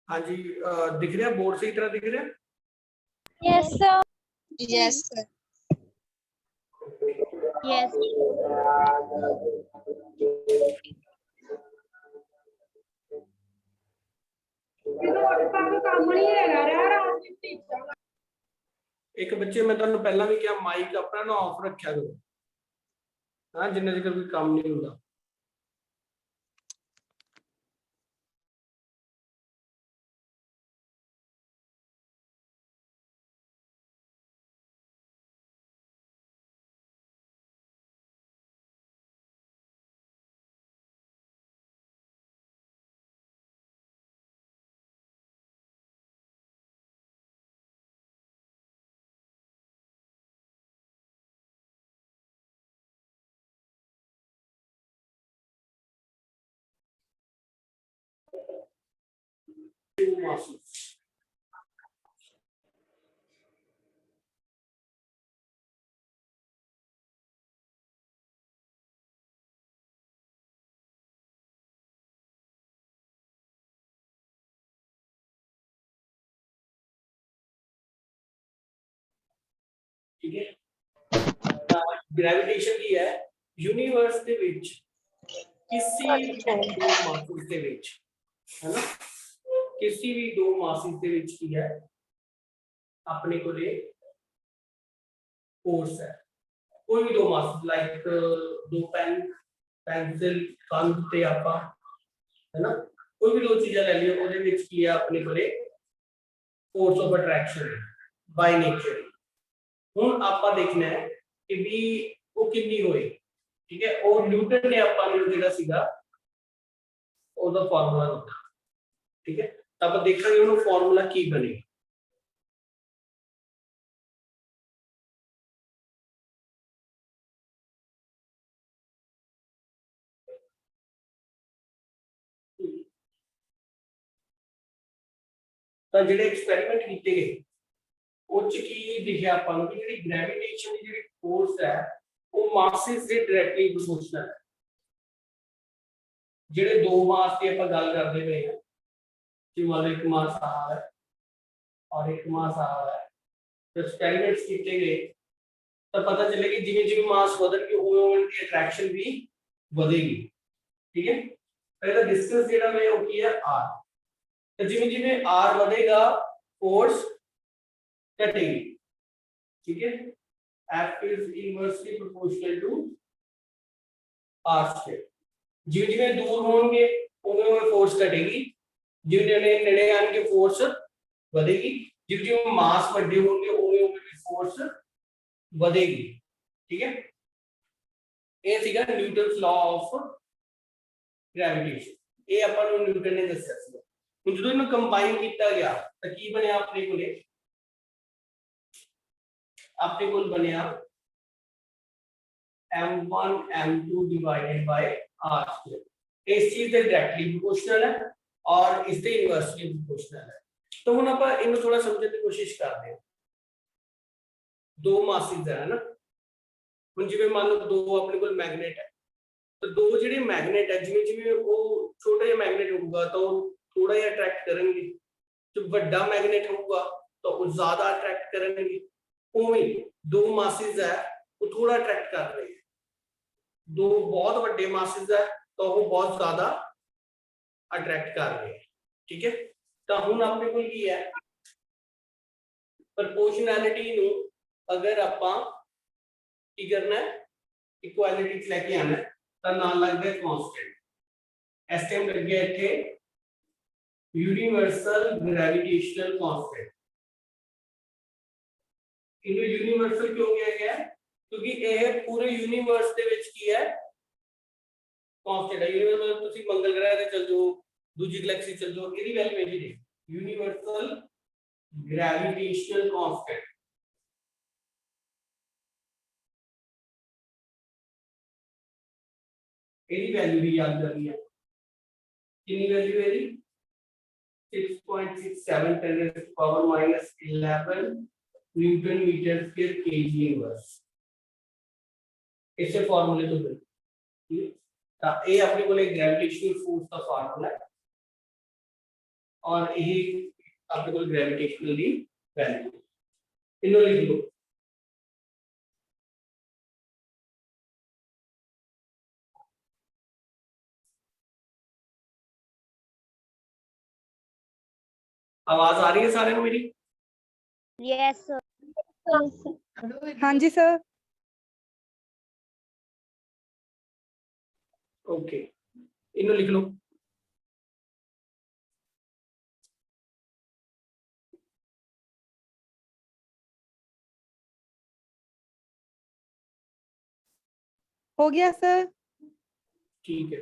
हाँ जी, दिख रहा है बोर्ड सही तरह दिख रहा है? Yes sir. Yes sir. Yes. एक बच्चे मैं तुहानू पहला भी क्या माइक अपना ना ऑफ रखा करो, हाँ, जिन्ना चेर कोई काम नहीं होता। ठीक है, ग्रेविटेशन की है यूनिवर्स ਦੇ ਵਿੱਚ ਕਿਸੇ ਦੋ ਮਾਸਿਸ ਦੇ ਵਿੱਚ, है ना, किसी भी दो मासिस ਦੇ ਵਿੱਚ ਕੀ है अपने को फोर्स है। कोई भी दो मासिस लाइक दो पेन पेंसिल कंध ते आपा, है ना, कोई भी दो चीजें ले लियो ਉਹਦੇ ਵਿੱਚ ਕੀ है अपने को force of attraction by nature. ਹੁਣ ਆਪਾਂ देखना है कि भी वो कितनी होए, ठीक है, और न्यूटन ने ਆਪਾਂ ਨੂੰ ਜਿਹੜਾ ਸੀਗਾ ਉਹਦਾ ਫਾਰਮੂਲਾ ਦਿੱਤਾ, ठीक है, ਤਾਂ ਆਪਾਂ ਦੇਖਾਂਗੇ ਉਹਨੂੰ ਫਾਰਮੂਲਾ ਕੀ ਬਣੇਗਾ। ਤਾਂ ਜਿਹੜੇ ਐਕਸਪੈਰੀਮੈਂਟ ਕੀਤੇ ਗਏ ਉਹ ਚ ਕੀ ਦਿਖਿਆ ਆਪਾਂ ਨੂੰ ਕਿ ਜਿਹੜੀ ਗ੍ਰੈਵਿਟੇਸ਼ਨ ਦੀ ਜਿਹੜੀ ਫੋਰਸ ਹੈ ਉਹ ਮਾਸਿਸ ਦੇ ਡਾਇਰੈਕਟਲੀ ਪ੍ਰੋਪੋਰਸ਼ਨਲ ਹੈ। ਜਿਹੜੇ ਦੋ ਮਾਸ ਦੀ ਆਪਾਂ ਗੱਲ ਕਰਦੇ ਪਏ ਹਾਂ ਕਿ ਮੰਨ ਲਓ ਇੱਕ ਮਾਸ ਆ ਹੈ और एक मास आ रहा है, तो एक्सपेरिमेंट्स किए गए तो पता चले कि जिम्मे जिम्मे मास बदलेगी उनकी अट्रैक्शन भी बढ़ेगी। ठीक है, पहला डिस्टेंस जेड़ा मैं वो किया r, तो जिम्मे जिम्मे r बढ़ेगा फोर्स घटेगी। ठीक है, F is inversely proportional to r square। जिम्मे जिम्मे दूर होंगे उनमें फोर्स घटेगी, जिम्मे नेड़े आने फोर्स बढ़ेगी, जिम्मे मास बड़े होंगे उनमें भी फोर्स बढ़ेगी। ठीक है, ये सीगा न्यूटन्स लॉ ऑफ ग्रेविटेशन, ये अपन ਨੂੰ न्यूटन ने ਦੱਸਿਆ ਸੀ। ਹੁਣ ਜਦੋਂ ਇਹਨੂੰ ਕੰਬਾਈਨ ਕੀਤਾ ਗਿਆ ਤਾਂ ਕੀ ਬਣਿਆ ਆਪਣੇ ਕੋਲ ਬਣਿਆ m1 m2 divided by r square। इस चीज ਦੇ डायरेक्टली प्रोपोर्शनल है और इसके इनवर्सली प्रोपोर्शनल है। तो ਹੁਣ ਆਪਾਂ ਇਹਨੂੰ ਥੋੜਾ ਸਮਝਣ ਦੀ ਕੋਸ਼ਿਸ਼ ਕਰਦੇ ਹਾਂ। दो मासिस है ना, ਹੁਣ ਜਿਵੇਂ ਮੰਨ ਲਓ ਦੋ ਆਪਣੇ ਕੋਲ ਮੈਗਨੇਟ ਹੈ, तो दो ਜਿਹੜੇ ਮੈਗਨੇਟ ਹੈ ਜਿਵੇਂ ਜਿਵੇਂ ਉਹ ਛੋਟਾ ਜਿਹਾ ਮੈਗਨੇਟ ਹੋਊਗਾ ਤਾਂ ਉਹ ਥੋੜਾ ਜਿਹਾ ਅਟਰੈਕਟ ਕਰਨਗੇ, ਜੋ ਵੱਡਾ ਮੈਗਨੇਟ ਹੋਊਗਾ ਤਾਂ ਉਹ ਜ਼ਿਆਦਾ ਅਟਰੈਕਟ ਕਰਨਗੇ। ਉਵੇਂ ਦੋ ਮਾਸਿਸ ਹੈ ਉਹ ਥੋੜਾ ਅਟਰੈਕਟ ਕਰ ਰਹੇ ਹੈ, दो बहुत ਵੱਡੇ ਮਾਸਿਸ ਹੈ ਤਾਂ ਉਹ ਬਹੁਤ ਜ਼ਿਆਦਾ ਅਟਰੈਕਟ ਕਰ ਰਹੇ ਹੈ। ठीक है, ਤਾਂ ਹੁਣ ਆਪਣੇ ਕੋਲ ਕੀ ਹੈ ਪ੍ਰਪੋਰਸ਼ਨੈਲਿਟੀ ਨੂੰ अगर ਆਪਾਂ ਕੀ ਕਰਨਾ है इक्वालिटी च लेके आना है ਤਾਂ ਨਾਲ ਲੱਗਦਾ ਹੈ ਕਾਂਸਟੈਂਟ। ਇਸ ਟਾਈਮ ਲੱਗ ਗਿਆ ਇੱਥੇ यूनिवर्सल ग्रेविटेशनल कांस्टेंट। ਇਹਨੂੰ यूनिवर्सल क्यों किया गया है क्योंकि ਇਹ पूरे यूनिवर्स ਦੇ ਵਿੱਚ ਕੀ ਹੈ कांस्टेंट है। यूनिवर्स मतलब ਤੁਸੀਂ ਮੰਗਲ ਗ੍ਰਹਿ ਤੇ ਚੱਲ ਜਾਓ, ਦੂਜੀ ਗੈਲੈਕਸੀ ਚੱਲ ਜਾਓ, ਇਹਦੀ ਵੈਲਿਊ ਇਹੀ ਰਹੇਗੀ यूनिवर्सल ग्रेविटेशनल कांस्टेंट। ਇਹਦੀ ਵੈਲਿਊ ਵੀ ਯਾਦ ਕਰਨੀ ਹੈ, ਕਿੰਨੀ ਵੈਲਿਊ ਹੈ ਇਹਦੀ 6.67 10 power minus 11 newton metre square kg inverse. इसे फार्मूले तो बिल्कुल ਤਾਂ ਇਹ ਆਪਣੇ ਕੋਲ ਇੱਕ ਗ੍ਰੈਵਿਟੇਸ਼ਨਲ ਫੋਰਸ ਦਾ ਫਾਰਮੂਲਾ ਹੈ और यही अपने को ग्रेविटेशनल दी वैल्यू इन्हों लिख लो। आवाज आ रही है सारे को मेरी? Yes, sir. हाँ जी सर। ओके, इन्हों लिख लो। हो गया सर। ठीक है,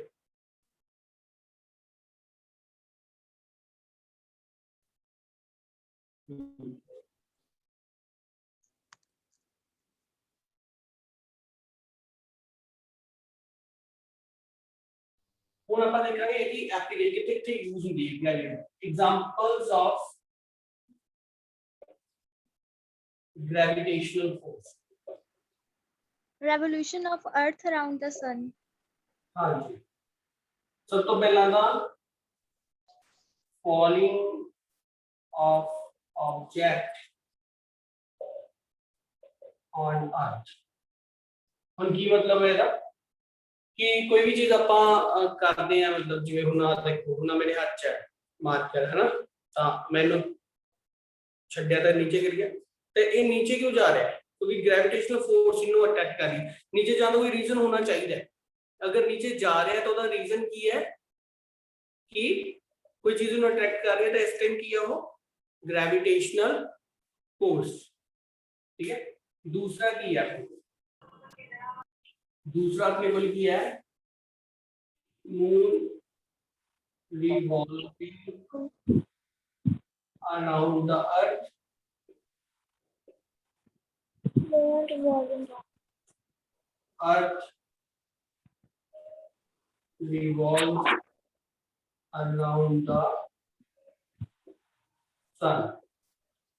ਹੁਣ ਆਪਾਂ ਦੇਖਾਂਗੇ ਇਹਦੀ ਐਪਲੀਕੇਸ਼ਨ ਕਿੱਥੇ ਕਿੱਥੇ ਯੂਜ਼ ਹੁੰਦੀ ਹੈ gravity. Examples of gravitational force। Revolution of Earth around the sun. हाँ जी, सब तो पहला था falling of object on earth। ਹੁਣ ਕੀ ਮਤਲਬ ਹੈ ਇਹਦਾ ਕਿ ਕੋਈ ਵੀ ਚੀਜ਼ ਆਪਾਂ ਕਰਦੇ ਆ, ਮਤਲਬ ਜਿਵੇਂ ਹੁਣ ਆ ਦੇਖੋ ਹੁਣ ਮੇਰੇ ਹੱਥ 'ਚ ਹੈ ਮਾਰਕਰ ਹੈ ਨਾ, ਤਾਂ ਮੈਨੂੰ ਛੱਡਿਆ ਤਾਂ ਨੀਚੇ ਗਿਰ ਗਿਆ, ਤੇ ਇਹ ਨੀਚੇ ਕਿਉਂ ਜਾ ਰਿਹਾ ਹੈ? क्योंकि ग्रेविटेशनल फोर्स इनू अट्रैक्ट कर रही है। नीचे जाने कोई रीजन होना चाहिए, अगर नीचे जा रहा है तो उसका रीजन की है कि कोई चीज इनू अट्रैक्ट कर रही है, तो इस टाइम की है वो ग्रेविटेशनल फोर्स। ठीक है, दूसरा की है, दूसरा अपने को की है moon revolving around the earth. Earth revolves around the sun।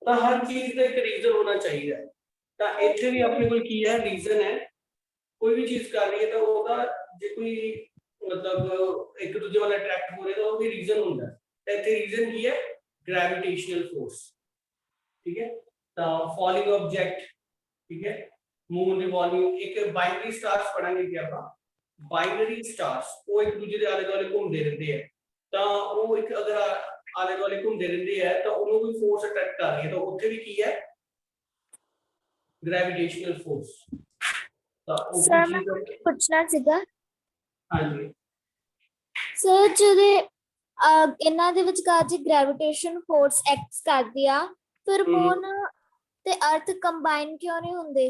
तो हर चीज का एक रीजन होना चाहिए, तो इतने भी अपने को की है रीजन है। कोई भी चीज कर रही है तो होगा जो कोई मतलब एक दूसरे वाला अट्रैक्ट हो रहे तो वो भी रीजन होता है, तो इतने रीजन की है ग्रेविटेशनल फोर्स। ठीक है, तो फॉलिंग ऑब्जेक्ट, ठीक है, मून रिवॉल्विंग, एक बाइनरी स्टार्स पढ़ांगे कि ਆਪਾਂ बाइनरी स्टार्स ਉਹ ਇੱਕ ਦੂਜੇ ਦੇ ਆਲੇ ਦੁਆਲੇ ਘੁੰਮਦੇ ਰਹਿੰਦੇ ਆ, ਤਾਂ ਉਹ ਇੱਕ ਅਗਰ ਆਲੇ ਦੁਆਲੇ ਘੁੰਮਦੇ ਰਹਿੰਦੇ ਆ ਤਾਂ ਉਹਨੂੰ ਕੋਈ ਫੋਰਸ ਅਟਰੈਕਟ ਕਰ ਰਹੀ ਹੈ, ਤਾਂ ਉੱਥੇ ਵੀ ਕੀ ਹੈ ਗ੍ਰੈਵਿਟੇਸ਼ਨਲ ਫੋਰਸ। ਤਾਂ ਉਹ Sir, मैं ਪੁੱਛਣਾ ਸੀਗਾ ਹਾਂਜੀ ਸਰ, ਜਿਹਦੇ ਇਹਨਾਂ ਦੇ ਵਿਚਕਾਰ ਜੀ ਗ੍ਰੈਵਿਟੇਸ਼ਨ ਫੋਰਸ ਐਕਟ ਕਰਦੀ ਆ, ਫਿਰ ਮੂਨ ਤੇ ਅਰਥ ਕੰਬਾਈਨ ਕਿਉਂ ਨਹੀਂ ਹੁੰਦੇ?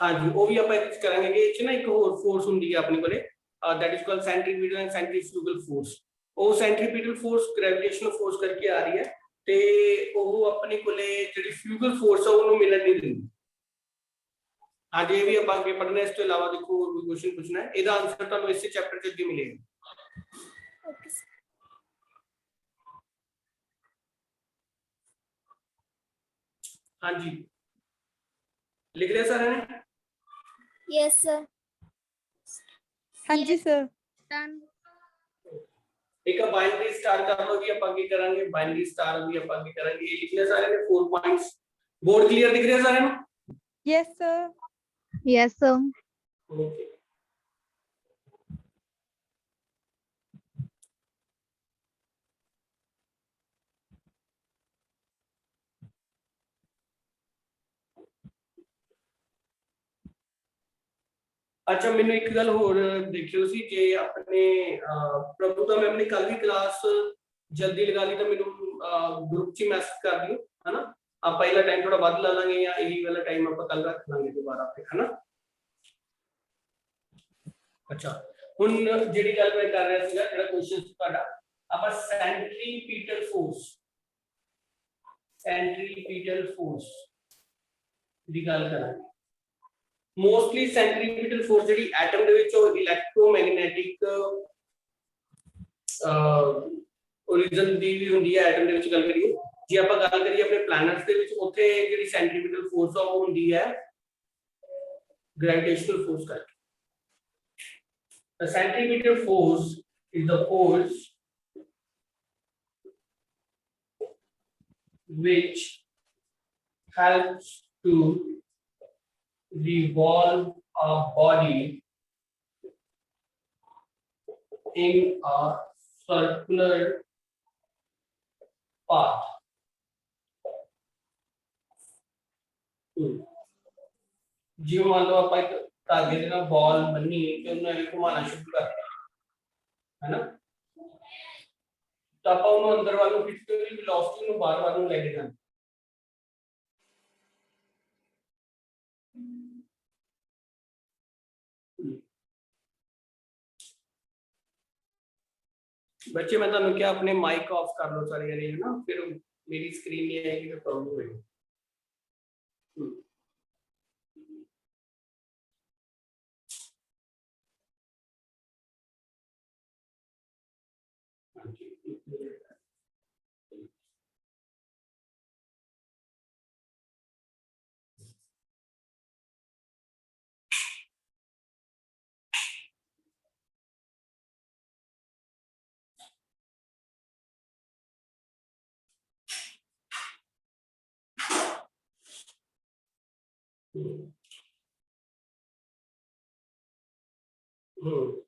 ਹਾਂਜੀ, ਉਹ ਵੀ ਆਪਾਂ ਇਹ ਕਰਾਂਗੇ ਕਿ ਇਹ ਚ ਨਾ ਇੱਕ ਹੋਰ ਫੋਰਸ ਹੁੰਦੀ ਹੈ ਆਪਣੇ ਕੋਲੇ, that is called centripetal and centrifugal force। ਉਹ सेंट्रीपिटल फोर्स ग्रेविटेशनल फोर्स करके आ रही है, ਤੇ ਉਹ ਆਪਣੇ ਕੋਲੇ ਜਿਹੜੀ ਫਿਊਗਲ ਫੋਰਸ ਆ ਉਹਨੂੰ ਮਿਲਣ ਨਹੀਂ ਦਿੰਦੀ। ਅੱਜ ਇਹ ਵੀ ਆਪਾਂ ਅੱਗੇ ਪੜ੍ਹਨਾ, ਇਸ ਤੋਂ ਇਲਾਵਾ ਦੇਖੋ ਹੋਰ ਵੀ ਕੁਐਸਚਨ ਪੁੱਛਣਾ ਹੈ, ਇਹਦਾ ਆਨਸਰ ਤੁਹਾਨੂੰ ਇਸੇ ਚੈਪਟਰ 'ਚ ਅੱਗੇ ਮਿਲੇਗਾ। Okay sir. हाँ जी, लिख लिया सर ने? Yes sir. हाँ जी सर। डन। एक बाइनरी स्टार का भी अपन आगे करेंगे, बाइनरी स्टार भी अपन आगे करेंगे। ये लिख लिया सारे ने 4 पॉइंट्स। बोर्ड क्लियर दिख रहा है सारे ने? Yes sir. Yes sir. Okay, अच्छा मैंने एक गल होर देखियो सी, जे अपने प्रभु तो मैं अपनी कल भी क्लास जल्दी लगा ली तो मैनू ग्रुप च मैसेज कर दियो, है ना। आप पहला टाइम थोड़ा वध ला लांगे या यही वाला टाइम आप कल रख लांगे दोबारा पे, है ना। अच्छा, हुन जेडी गल मैं कर रहा सीगा, जेड़ा क्वेश्चन ਤੁਹਾਡਾ ਆਪਾਂ सेंट्रीपिटल फोर्स, सेंट्रीपिटल फोर्स ਦੀ ਗੱਲ ਕਰਾਂਗੇ। मोस्टली सेंट्रीपिटल फोर्स ਜਿਹੜੀ ਐਟਮ ਦੇ ਵਿੱਚ ਉਹ ਇਲੈਕਟ੍ਰੋਮੈਗਨੈਟਿਕ ओरिजिन ਦੀ ਵੀ ਹੁੰਦੀ ਹੈ। ਐਟਮ ਦੇ ਵਿੱਚ ਗੱਲ ਕਰੀਏ, ਜੇ ਆਪਾਂ ਗੱਲ ਕਰੀਏ ਆਪਣੇ ਪਲੈਨਟਸ ਦੇ ਵਿੱਚ, ਉੱਥੇ ਜਿਹੜੀ सेंट्रीपिटल फोर्स ਆ ਉਹ ਹੁੰਦੀ ਹੈ ग्रेविटेशनल फोर्स ਕਰਕੇ। The centripetal force is the force which helps to revolve a body in a circular path. ਜਿਵੇਂ ਮੰਨ ਲਓ ਆਪਾਂ ਇੱਕ ਧਾਗੇ ਦੇ ਨਾਲ ਬਾਲ ਬੰਨੀ ਤੇ ਉਹਨੂੰ ਐਵੇਂ ਘੁਮਾਉਣਾ ਸ਼ੁਰੂ ਕਰ ਦਿੱਤਾ ਹੈ ਨਾ, ਤਾਂ ਆਪਾਂ ਉਹਨੂੰ ਅੰਦਰ ਵੱਲ ਨੂੰ ਖਿੱਚ ਕੇ ਉਹਦੀ ਵੈਲੋਸਿਟੀ ਨੂੰ ਬਾਹਰ ਵੱਲ ਨੂੰ ਲੈ ਕੇ ਜਾਂਦੇ। बच्चे मैं ਤੁਹਾਨੂੰ ਕਿਹਾ अपने माइक ऑफ कर लो सारे जने है ना, फिर मेरी स्क्रीन नहीं आएगी तो प्रॉब्लम होगी।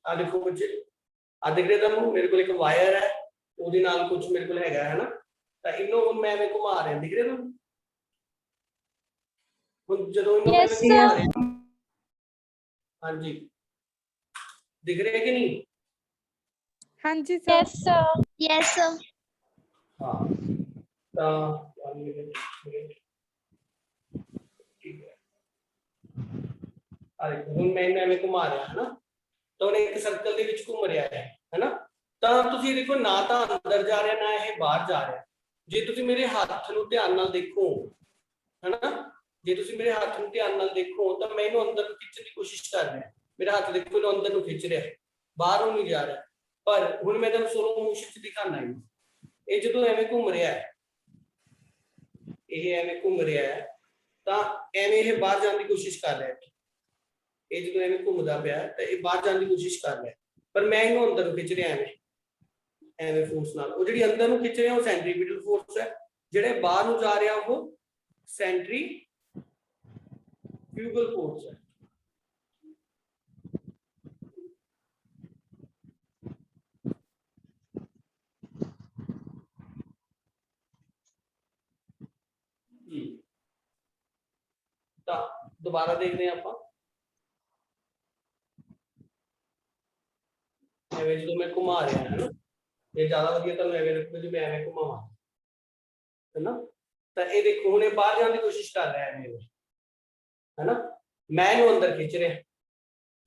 आ देखो बच्चे, आ देख रहे तुम मेरे को एक वायर है ਉਹਦੇ ਨਾਲ ਕੁਝ ਮੇਰੇ ਕੋਲ ਹੈਗਾ ਹੈ ਨਾ, ਤਾਂ ਇਹਨੂੰ ਹੁਣ ਮੈਂ ਐਵੇਂ ਘੁਮਾ ਰਿਹਾ, ਦਿਖ ਰਿਹਾ ਤੁਹਾਨੂੰ? ਹੁਣ ਜਦੋਂ ਇਹਨੂੰ ਮੈਂ ਘੁਮਾ ਰਿਹਾ, ਹਾਂਜੀ ਦਿਖ ਰਿਹਾ ਕਿ ਨਹੀਂ? ਹਾਂਜੀ sir. Yes sir, yes sir. हाँ, ਤਾਂ 1 मिनट ठीक है। अरे ਹੁਣ ਮੈਂ ਇਹਨੂੰ ਐਵੇਂ ਘੁਮਾ ਰਿਹਾ ਹੈ ਨਾ, ਤਾਂ ਉਹਨੇ ਇੱਕ ਸਰਕਲ ਦੇ ਵਿੱਚ ਘੁੰਮ ਰਿਹਾ ਹੈ ਨਾ, ਤਾਂ ਤੁਸੀਂ ਦੇਖੋ ਨਾ ਤਾਂ ਅੰਦਰ ਜਾ ਰਿਹਾ ਨਾ ਇਹ ਬਾਹਰ ਜਾ ਰਿਹਾ। ਜੇ ਤੁਸੀਂ ਮੇਰੇ ਹੱਥ ਨੂੰ ਧਿਆਨ ਨਾਲ ਦੇਖੋ ਹੈ ਨਾ, ਜੇ ਤੁਸੀਂ ਮੇਰੇ ਹੱਥ ਨੂੰ ਧਿਆਨ ਨਾਲ ਦੇਖੋ ਤਾਂ ਮੈਂ ਇਹਨੂੰ ਅੰਦਰ ਨੂੰ ਖਿੱਚਣ ਦੀ ਕੋਸ਼ਿਸ਼ ਕਰ ਰਿਹਾ, ਮੇਰਾ ਹੱਥ ਦੇਖੋ ਇਹਨੂੰ ਅੰਦਰ ਨੂੰ ਖਿੱਚ ਰਿਹਾ, ਬਾਹਰ ਨੂੰ ਨਹੀਂ ਜਾ ਰਿਹਾ। ਪਰ ਹੁਣ ਮੈਂ ਤੁਹਾਨੂੰ ਸਲੋ ਮੋਸ਼ਨ ਚ ਦਿਖਾਣਾ ਹੈ, ਇਹ ਜਦੋਂ ਐਵੇਂ ਘੁੰਮ ਰਿਹਾ ਹੈ, ਇਹ ਐਵੇਂ ਘੁੰਮ ਰਿਹਾ ਹੈ, ਤਾਂ ਐਵੇਂ ਇਹ ਬਾਹਰ ਜਾਣ ਦੀ ਕੋਸ਼ਿਸ਼ ਕਰ ਰਿਹਾ ਹੈ। ਇਹ ਜਦੋਂ ਐਵੇਂ ਘੁੰਮਦਾ ਪਿਆ ਤਾਂ ਇਹ ਬਾਹਰ ਜਾਣ ਦੀ ਕੋਸ਼ਿਸ਼ ਕਰ ਰਿਹਾ, ਪਰ ਮੈਂ ਇਹਨੂੰ ਅੰਦਰ ਨੂੰ ਖਿੱਚ ਰਿਹਾ ਐਵੇਂ ਫੋਰਸ ਨਾਲ। ਉਹ ਜਿਹੜੀ ਅੰਦਰ ਨੂੰ ਖਿੱਚ ਰਿਹਾ ਉਹ ਸੈਂਟਰੀਪੀਟਲ ਫੋਰਸ ਹੈ, ਜਿਹੜੇ ਬਾਹਰ ਨੂੰ ਜਾ ਰਿਹਾ ਉਹ ਸੈਂਟਰੀਫਿਊਗਲ ਫੋਰਸ ਹੈ। ਤਾਂ ਦੁਬਾਰਾ ਦੇਖਦੇ ਹਾਂ ਆਪਾਂ, ਐਵੇਂ ਜਦੋਂ ਮੈਂ ਘੁਮਾ ਰਿਹਾ ਹੈ ਨਾ, ਇਹ ਜ਼ਿਆਦਾ ਵਧੀਆ ਤੁਹਾਨੂੰ ਐਵੇਂ ਰੱਖੋ ਜੇ ਮੈਂ ਐਵੇਂ ਘੁਮਾਵਾਂ ਹੈ ਨਾ, ਤਾਂ ਇਹ ਦੇਖੋ ਹੁਣ ਇਹ ਬਾਹਰ ਜਾਣ ਦੀ ਕੋਸ਼ਿਸ਼ ਕਰ ਰਿਹਾ ਹੈ ਨਾ, ਮੈਂ ਇਹਨੂੰ ਅੰਦਰ ਖਿੱਚ ਰਿਹਾ,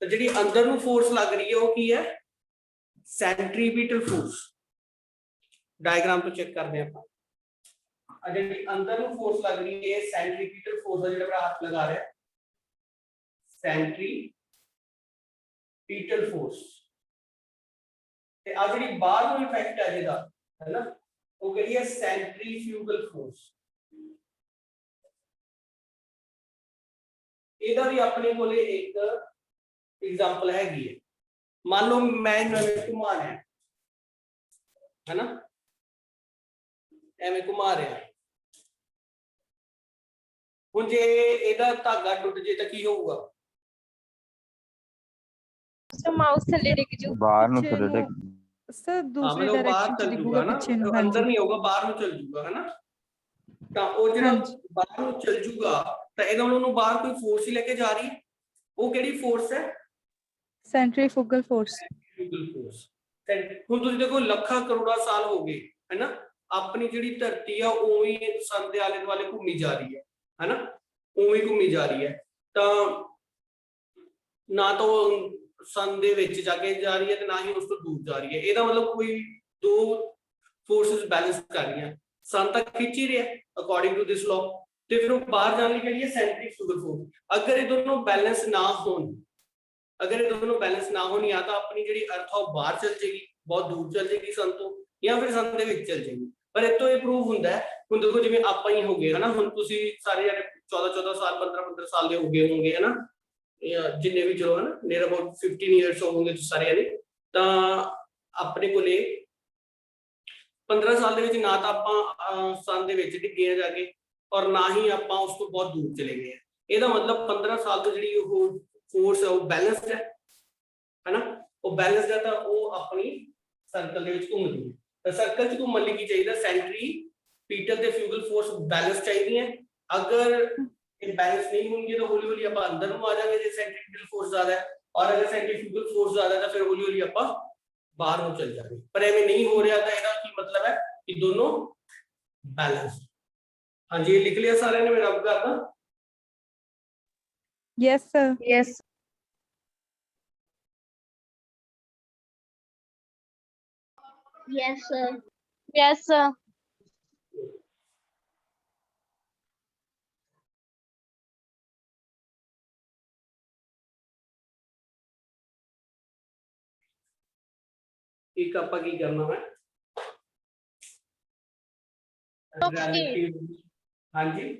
ਤਾਂ ਜਿਹੜੀ ਅੰਦਰ ਨੂੰ ਫੋਰਸ ਲੱਗ ਰਹੀ ਹੈ ਉਹ ਕੀ ਹੈ? ਸੈਂਟਰੀਪੀਟਲ ਫੋਰਸ। ਡਾਇਗਰਾਮ ਤੋਂ ਚੈੱਕ ਕਰਦੇ ਆਪਾਂ, ਆ ਜਿਹੜੀ ਅੰਦਰ ਨੂੰ ਫੋਰਸ ਲੱਗ ਰਹੀ ਹੈ ਸੈਂਟਰੀਪੀਟਲ ਫੋਰਸ ਹੈ, ਜਿਹੜਾ ਮੇਰਾ ਹੱਥ ਲਗਾ ਰਿਹਾ ਸੈਂਟਰੀਪੀਟਲ ਫੋਰਸ। ਤੇ ਆ ਜਿਹੜੀ ਬਾਹਰ ਨੂੰ ਇਫੈਕਟ ਹੈ ਜਿਹਦਾ ਹੈ ਨਾ, ਉਹ ਕਿਹੜੀ ਹੈ? ਸੈਂਟਰੀਫਿਊਗਲ ਫੋਰਸ। ਇਹਦਾ ਵੀ ਆਪਣੇ ਕੋਲੇ ਇੱਕ ਐਗਜ਼ਾਮਪਲ ਹੈਗੀ ਹੈ। ਮੰਨ ਲਓ ਮੈਂ ਇਹਨੂੰ ਘੁਮਾ ਰਿਹਾ ਹੈ ਨਾ, ਐਵੇਂ ਘੁਮਾ ਰਿਹਾ, ਹੁਣ ਜੇ ਇਹਦਾ ਧਾਗਾ ਟੁੱਟ ਜੇ ਤਾਂ ਕੀ ਹੋਊਗਾ? माउस थल्ले डिग जू बाहर ਨੂੰ ਥੱਲੇ ਪਿੱਛੇ ਡਿੱਗ ਨੂੰ ਸਰ ਦੂਸਰੀ ਬਾਹਰ ਡਾਇਰੈਕਸ਼ਨ ਚ ਚੱਲ ਡਿੱਗੂਗਾ, ਜੂਗਾ ਨਾ, ਪਿੱਛੇ ਨੂੰ। ਅੰਦਰ ਹਾਂਜੀ ਨਹੀਂ ਹੋਊਗਾ, ਬਾਹਰ ਨੂੰ ਚੱਲ ਜੂਗਾ ਹੈ ਨਾ, ਤਾਂ ਉਹ ਜਿਹੜਾ ਹਾਂਜੀ। ਬਾਹਰ ਨੂੰ ਚੱਲ ਜੂਗਾ ਤਾਂ ਇਹਦਾ ਉਹਨੂੰ ਬਾਹਰ ਕੋਈ ਫੋਰਸ ਹੀ ਲੈ ਕੇ ਜਾ ਰਹੀ ਹੈ, ਉਹ ਕਿਹੜੀ ਫੋਰਸ ਹੈ? ਸੈਂਟਰੀਫਿਊਗਲ ਫੋਰਸ। ਸੈਂਟਰੀਫਿਊਗਲ ਫੋਰਸ। ਹੁਣ ਤੁਸੀਂ ਦੇਖੋ ਲੱਖਾਂ ਕਰੋੜਾਂ ਸਾਲ ਹੋ ਗਏ ਹੈ ਨਾ, ਆਪਣੀ ਜਿਹੜੀ ਧਰਤੀ ਆ ਉਵੇਂ ਸੰਨ ਦੇ ਆਲੇ ਦੁਆਲੇ ਘੁੰਮੀ ਜਾ ਰਹੀ ਹੈ ਨਾ, ਉਵੇਂ ਘੁੰਮੀ ਜਾ ਰਹੀ ਹੈ, ਤਾਂ ਨਾ ਤਾਂ ਉਹ ਸੰਨ ਦੇ ਵਿੱਚ ਜਾ ਕੇ ਜਾ ਰਹੀ ਹੈ ਤੇ ਨਾ ਹੀ ਉਸ ਤੋਂ ਦੂਰ ਜਾ ਰਹੀ ਹੈ। ਇਹਦਾ ਮਤਲਬ ਕੋਈ ਦੋ ਫੋਰਸਸ ਬੈਲੈਂਸ ਕਰ ਰਹੀਆਂ, ਸੰਨ ਤੱਕ ਖਿੱਚ ਹੀ ਰਿਹਾ ਅਕੋਰਡਿੰਗ ਟੂ ਦਿਸ ਲਾਅ, ਤੇ ਫਿਰ ਉਹ ਬਾਹਰ ਜਾਣ ਲਈ ਕਿਹੜੀ ਹੈ? ਸੈਂਟਰੀਫਿਊਗਲ ਫੋਰਸ। ਅਗਰ ਇਹ ਦੋਨੋਂ ਬੈਲੈਂਸ ਨਾ ਹੋਣ, ਅਗਰ ਇਹ ਦੋਨੋਂ ਬੈਲੈਂਸ ਨਾ ਹੋਣ, ਜਾਂ ਤਾਂ ਆਪਣੀ ਜਿਹੜੀ ਅਰਥ ਆ ਉਹ ਬਾਹਰ ਚਲ ਜਾਏਗੀ, ਬਹੁਤ ਦੂਰ ਚਲ ਜਾਏਗੀ ਸੰਨ ਤੋਂ, ਜਾਂ ਫਿਰ ਸੰਨ ਦੇ ਵਿੱਚ ਚਲ ਜਾਏਗੀ। ਪਰ ਇਹ ਤੋਂ ਇਹ ਪ੍ਰੂਵ ਹੁੰਦਾ ਹੈ, ਹੁਣ ਦੇਖੋ ਜਿਵੇਂ ਆਪਾਂ ਹੀ ਹੋ ਗਏ ਹਨਾ, ਹੁਣ ਤੁਸੀਂ ਸਾਰੇ ਜਣੇ 14 ਸਾਲ 15 ਸਾਲ ਦੇ ਹੋ ਗਏ ਹੋਣਗੇ ਹਨਾ, ਜਿੰਨੇ ਵੀ ਚਲੋ ਹਨਾ, ਨੀਅਰ ਅਬਾਊਟ 15 ਇਅਰਸ ਹੋਣਗੇ ਤੁਸੀਂ ਸਾਰੇ ਜਣੇ, ਤਾਂ ਆਪਣੇ ਕੋਲੇ 15 ਸਾਲ ਦੇ ਵਿੱਚ ਨਾ ਤਾਂ ਆਪਾਂ sun ਦੇ ਵਿੱਚ ਡਿੱਗੇ ਆ ਜਾ ਕੇ ਔਰ ਨਾ ਹੀ ਆਪਾਂ ਉਸ ਤੋਂ ਬਹੁਤ ਦੂਰ ਚਲੇ ਗਏ ਆ। ਇਹਦਾ ਮਤਲਬ 15 ਸਾਲ ਤੋਂ ਜਿਹੜੀ ਉਹ ਫੋਰਸ ਹੈ ਉਹ ਬੈਲੈਂਸਡ ਹੈ ਨਾ, ਉਹ ਬੈਲੈਂਸਡ ਹੈ ਤਾਂ ਉਹ ਆਪਣੀ ਸਰਕਲ ਦੇ ਵਿੱਚ ਘੁੰਮਦੀ ਹੈ। ਤਾਂ ਸਰਕਲ 'ਚ ਘੁੰਮਣ ਲਈ ਕੀ ਚਾਹੀਦਾ, ਸੈਂਟਰੀ ਪੀਟਲ ਤੇ ਫਿਊਗਲ ਫੋਰਸ ਬੈਲੈਂਸ ਚਾਹੀਦੀਆਂ। ਅਗਰ ਇਹ ਬੈਲੈਂਸ ਨਹੀਂ ਹੋਣਗੇ ਤਾਂ ਹੌਲੀ ਹੌਲੀ ਆਪਾਂ ਅੰਦਰ ਨੂੰ ਆ ਜਾਵਾਂਗੇ ਜੇ ਸੈਂਟਰੀਪੀਟਲ ਫੋਰਸ ਜ਼ਿਆਦਾ ਹੈ, ਔਰ ਅਗਰ ਸੈਂਟਰੀਫਿਊਗਲ ਫੋਰਸ ਜ਼ਿਆਦਾ ਹੈ ਤਾਂ ਫਿਰ ਹੌਲੀ ਹੌਲੀ ਆਪਾਂ ਬਾਹਰ ਨੂੰ ਚਲ ਜਾਵਾਂਗੇ। ਪਰ ਐਵੇਂ ਨਹੀਂ ਹੋ ਰਿਹਾ ਤਾਂ ਇਹਦਾ ਕੀ ਮਤਲਬ ਹੈ ਕਿ ਦੋਨੋਂ ਬੈਲੈਂਸ। ਹਾਂਜੀ ਇਹ ਲਿਖ ਲਿਆ ਸਾਰਿਆਂ ਨੇ, ਮੈਂ ਰੱਬ ਕਰਦਾ। Yes, sir. Yes. Yes, sir. Yes, sir. ਇੱਕ ਆਪਾਂ ਕੀ ਕਰਨਾ ਹੈ, ਹਾਂਜੀ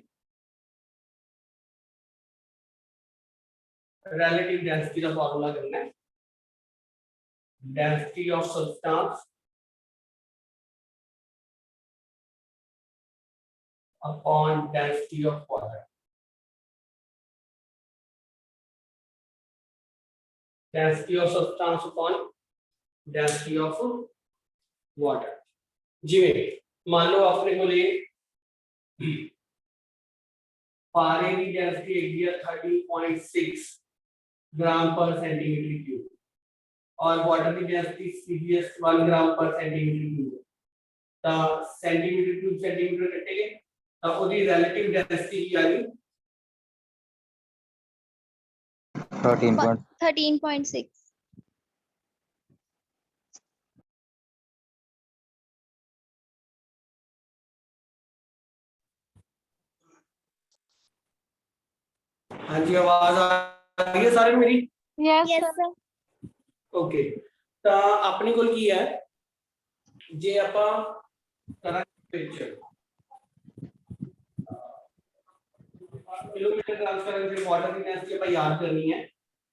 relative density ਦਾ ਫਾਰਮੂਲਾ ਕਰਨਾ ਹੈ, density of substance upon density of water, density of substance upon density of water। ਜਿਵੇਂ ਮੰਨ ਲਓ ਆਪਣੇ ਕੋਲੇ ਪਾਰੇ ਦੀ ਡੈਂਸਿਟੀ ਹੈਗੀ ਹੈ 13.6 ग्राम पर सेंटीमीटर क्यूब और वाटर की डेंसिटी CGS 1 ग्राम पर सेंटीमीटर क्यूब है। तो सेंटीमीटर क्यूब सेंटीमीटर कटेंगे तो उसकी रिलेटिव डेंसिटी की आ गई 13.6। हाँ जी आवाज आ रही है सारे मेरी? Yes, Yes, sir. sir. Okay तो अपने कोल की है जे ਆਪਾਂ ਕਰਾਂਗੇ ਵਿੱਚ किलोमीटर ट्रांसफर से वाटर की डेंसिटी ਆਪਾਂ याद करनी है।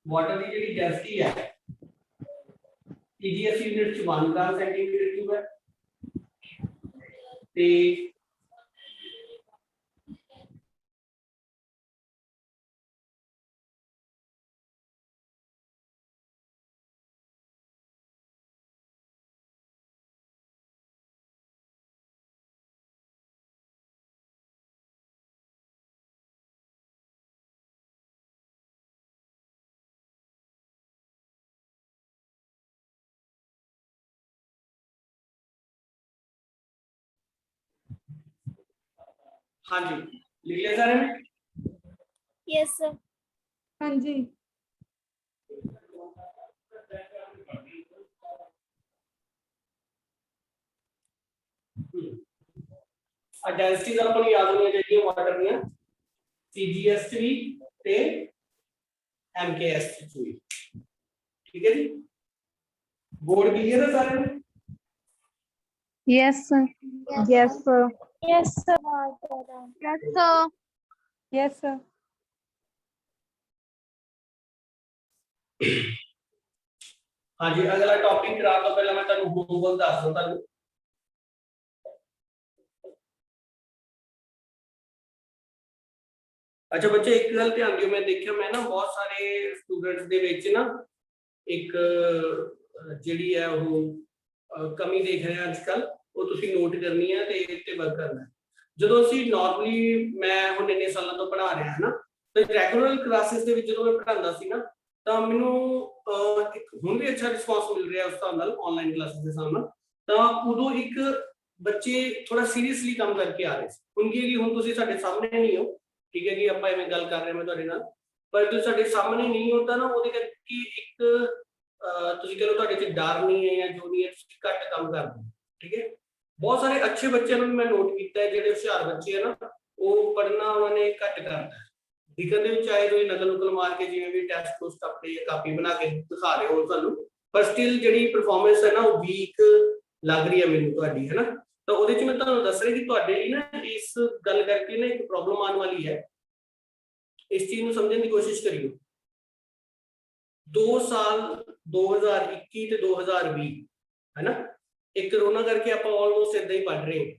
वाटर की ਜਿਹੜੀ डेंसिटी है TGS यूनिट ਚ 1 ग्राम सेंटीमीटर क्यूब है ਤੇ हाँ जी लिख लिया सारे ने? Yes, sir. हाँ जी। डेंसिटी ਦਾ ਆਪਾਂ ਨੂੰ ਯਾਦ ਹੋਣੀ ਚਾਹੀਦੀ ਹੈ ਵਾਟਰ ਦੀਆਂ CGS ਚ ਵੀ ਤੇ MKS ਚ ਵੀ। ਠੀਕ ਹੈ ਜੀ, ਬੋਰਡ ਕਲੀਅਰ ਹੈ ਸਾਰਿਆਂ ਨੂੰ? Yes, sir. Yes, sir. Yes, sir. Yes, sir. Yes, sir. हाँ जी अगला टॉपिक करा तो पहले मैं ਤੁਹਾਨੂੰ ਹੋਮਵਰਕ ਦੱਸ ਦਵਾਂ ਤੁਹਾਨੂੰ। अच्छा बच्चे एक गल ध्यान दियो, मैं देखिया मैं ना बहुत सारे स्टूडेंट्स दे विच ना एक ਜਿਹੜੀ ਹੈ ਉਹ ਕਮੀ ਦੇਖ ਰਹੇ ਹਾਂ ਅੱਜਕੱਲ, ਉਹ ਤੁਸੀਂ ਨੋਟ ਕਰਨੀ ਹੈ ਤੇ ਇਹ ਤੇ ਵਰਕ ਕਰਨਾ ਹੈ। ਜਦੋਂ ਅਸੀਂ ਨਾਰਮਲੀ ਮੈਂ ਹੁਣ ਇੰਨੇ ਸਾਲਾਂ ਤੋਂ ਪੜ੍ਹਾ ਰਿਹਾ ਹਾਂ ਨਾ, ਤੇ ਰੈਗੂਲਰ ਕਲਾਸਿਸ ਦੇ ਵਿੱਚ ਜਦੋਂ ਮੈਂ ਪੜ੍ਹਾਉਂਦਾ ਸੀ ਨਾ ਤਾਂ ਮੈਨੂੰ ਇੱਕ ਹੁਣ ਵੀ ਅੱਛਾ ਰਿਸਪੌਂਸ ਮਿਲ ਰਿਹਾ ਉਸ ਹਿਸਾਬ ਨਾਲ ਆਨਲਾਈਨ ਕਲਾਸਿਸ ਦੇ ਹਿਸਾਬ ਨਾਲ। ਤਾਂ ਉਦੋਂ ਇੱਕ ਬੱਚੇ ਥੋੜਾ ਸੀਰੀਅਸਲੀ ਕੰਮ ਕਰਕੇ ਆ ਰਹੇ ਸੀ। ਹੁਣ ਕੀ ਹੁਣ ਤੁਸੀਂ ਸਾਡੇ ਸਾਹਮਣੇ ਨਹੀਂ ਹੋ, ਠੀਕ ਹੈ ਜੀ, ਆਪਾਂ ਐਵੇਂ ਗੱਲ ਕਰ ਰਹੇ ਮੈਂ ਤੁਹਾਡੇ ਨਾਲ, ਪਰ ਤੁਸੀਂ ਸਾਡੇ ਸਾਹਮਣੇ ਨਹੀਂ ਹੁੰਦਾ ਨਾ, ਉਹਦੇ ਕਰਕੇ ਇੱਕ ਤੁਸੀਂ ਕਹ ਲਓ ਤੁਹਾਡੇ ਚ ਡਰ ਨਹੀਂ ਹੈ ਜਾਂ ਜੋ ਨਹੀਂ ਹੈ, ਤੁਸੀਂ ਘੱਟ ਕੰਮ ਕਰਦੇ ਹੋ। ਠੀਕ ਹੈ, ਬਹੁਤ ਸਾਰੇ ਅੱਛੇ ਬੱਚਿਆਂ ਨੂੰ ਮੈਂ ਨੋਟ ਕੀਤਾ ਹੈ, ਜਿਹੜੇ ਹੁਸ਼ਿਆਰ ਬੱਚੇ ਹੈ ਨਾ ਉਹ ਪੜ੍ਹਨਾ ਉਹਨਾਂ ਨੇ ਘੱਟ ਕਰਤਾ। ਲਿਖਣ ਦੇ ਵਿੱਚ ਆਏ ਤੁਸੀਂ ਨਕਲ ਨੁਕਲ ਮਾਰ ਕੇ ਜਿਵੇਂ ਵੀ ਟੈਸਟ ਟੂਸਟ ਆਪਣੇ ਕਾਪੀ ਬਣਾ ਕੇ ਦਿਖਾ ਰਹੇ ਹੋ ਤੁਹਾਨੂੰ, ਪਰ ਸਟਿਲ ਜਿਹੜੀ ਪਰਫਾਰਮੈਂਸ ਹੈ ਨਾ ਉਹ ਵੀਕ ਲੱਗ ਰਹੀ ਹੈ ਮੈਨੂੰ ਤੁਹਾਡੀ, ਹੈ ਨਾ। ਤਾਂ ਉਹਦੇ ਚ ਮੈਂ ਤੁਹਾਨੂੰ ਦੱਸ ਰਿਹਾ ਕਿ ਤੁਹਾਡੇ ਲਈ ਨਾ ਇਸ ਗੱਲ ਕਰਕੇ ਨਾ ਇੱਕ ਪ੍ਰੋਬਲਮ ਆਉਣ ਵਾਲੀ ਹੈ। ਇਸ ਚੀਜ਼ ਨੂੰ ਸਮਝਣ ਦੀ ਕੋਸ਼ਿਸ਼ ਕਰਿਓ। 2 ਸਾਲ 2021 ਤੇ 2020 है ना, ਇਹ ਕਰੋਨਾ ਕਰਕੇ ਆਪਾਂ ਆਲਮੋਸਟ ਇਦਾਂ ਹੀ ਪੜ੍ਹ ਰਹੇ ਹਾਂ।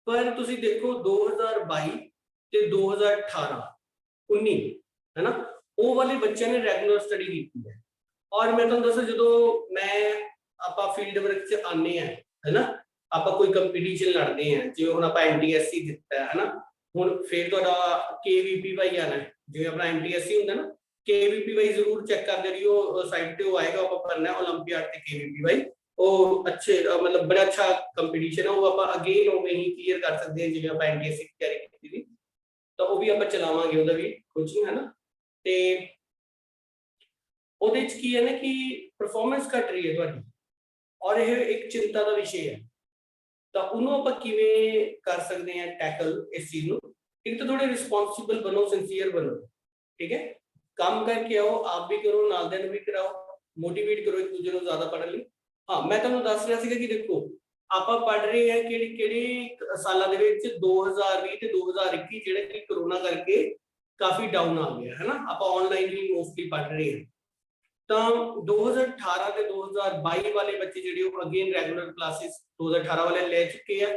ਪਰ ਤੁਸੀਂ ਦੇਖੋ 2022 ਤੇ 2018 19 ਹੈ ਨਾ, ਉਹ ਵਾਲੇ ਬੱਚਿਆਂ ਨੇ ਰੈਗੂਲਰ ਸਟੱਡੀ ਕੀਤੀ ਹੈ। ਔਰ ਮੈਂ ਤੁਹਾਨੂੰ ਦੱਸਾਂ, ਜਦੋਂ ਆਪਾਂ ਫੀਲਡ ਵਰਕ 'ਚ ਆਉਂਦੇ ਹਾਂ ਹੈ ਨਾ, ਆਪਾਂ ਕੋਈ ਕੰਪੀਟੀਸ਼ਨ ਲੜਦੇ ਹਾਂ, ਜਿਵੇਂ ਹੁਣ ਆਪਾਂ NTSC ਦਿੱਤਾ ਹੈ ਨਾ, ਹੁਣ ਫਿਰ ਤੁਹਾਡਾ KVPY ਆਣਾ ਹੈ, ਜਿਵੇਂ ਆਪਣਾ NTSC ਹੁੰਦਾ ਨਾ, KVPY ਜ਼ਰੂਰ ਚੈੱਕ ਕਰਦੇ ਰਹੀਓ, ਸਾਈਟ ਤੇ ਉਹ ਆਏਗਾ, ਆਪਾਂ ਕਰਨਾ 올림픽 ਤੇ KVPY, ਉਹ ਅੱਛੇ ਮਤਲਬ ਬੜਾ ਅੱਛਾ ਕੰਪੀਟੀਸ਼ਨ ਹੈ, ਉਹ ਆਪਾਂ ਅਗੇਨ ਉਵੇਂ ਹੀ ਕਲੀਅਰ ਕਰ ਸਕਦੇ ਹਾਂ ਜਿਵੇਂ ਆਪਾਂ NTSC ਦੀ ਤਿਆਰੀ ਕੀਤੀ ਸੀ। ਤਾਂ ਉਹ ਵੀ ਆਪਾਂ ਚਲਾਵਾਂਗੇ, ਉਹਦਾ ਵੀ ਕੋਚਿੰਗ ਹੈ ਨਾ। ਤੇ ਉਹਦੇ ਚ ਕੀ ਹੈ ਨਾ ਕਿ ਪਰਫਾਰਮੈਂਸ ਘਟ ਰਹੀ ਹੈ ਤੁਹਾਡੀ, ਔਰ ਇਹ ਇੱਕ ਚਿੰਤਾ ਦਾ ਵਿਸ਼ੇ ਹੈ। ਤਾਂ ਉਹਨੂੰ ਆਪਾਂ ਕਿਵੇਂ ਕਰ ਸਕਦੇ ਹਾਂ ਟੈਕਲ ਇਸ ਚੀਜ਼ ਨੂੰ? ਇੱਕ ਤਾਂ ਥੋੜੇ ਰਿਸਪੌਂਸਿਬਲ ਬਣੋ, ਸਿੰਸੀਅਰ ਬਣੋ, ਠੀਕ ਹੈ, ਕੰਮ ਕਰਕੇ ਆਓ, ਆਪ ਵੀ ਕਰੋ, ਨਾਲ ਦਿਆਂ ਨੂੰ ਵੀ ਕਰਾਓ, ਮੋਟੀਵੇਟ ਕਰੋ ਇੱਕ ਦੂਜੇ ਨੂੰ ਜ਼ਿਆਦਾ ਪੜ੍ਹਨ ਲਈ। ਹਾਂ, ਮੈਂ ਤੁਹਾਨੂੰ ਦੱਸ ਰਿਹਾ ਸੀਗਾ ਕਿ ਦੇਖੋ ਆਪਾਂ ਪੜ੍ਹ ਰਹੇ ਹਾਂ ਕਿਹੜੇ ਸਾਲਾਂ ਦੇ ਵਿੱਚ, 2020 ਤੇ 2021 ਜਿਹੜਾ ਕਿ ਕਰੋਨਾ ਕਰਕੇ ਕਾਫੀ ਡਾਊਨ ਆ ਗਿਆ ਹੈ ਨਾ, ਆਪਾਂ ਆਨਲਾਈਨ ਹੀ ਮੋਸਟਲੀ ਪੜ੍ਹ ਰਹੇ ਹਾਂ। ਤਾਂ 2018 ਤੇ 2022 ਵਾਲੇ ਬੱਚੇ ਜਿਹੜੇ ਉਹ ਅਗੇਨ ਰੈਗੂਲਰ ਕਲਾਸਿਸ 2018 ਵਾਲੇ ਲੈ ਚੁੱਕੇ ਆ,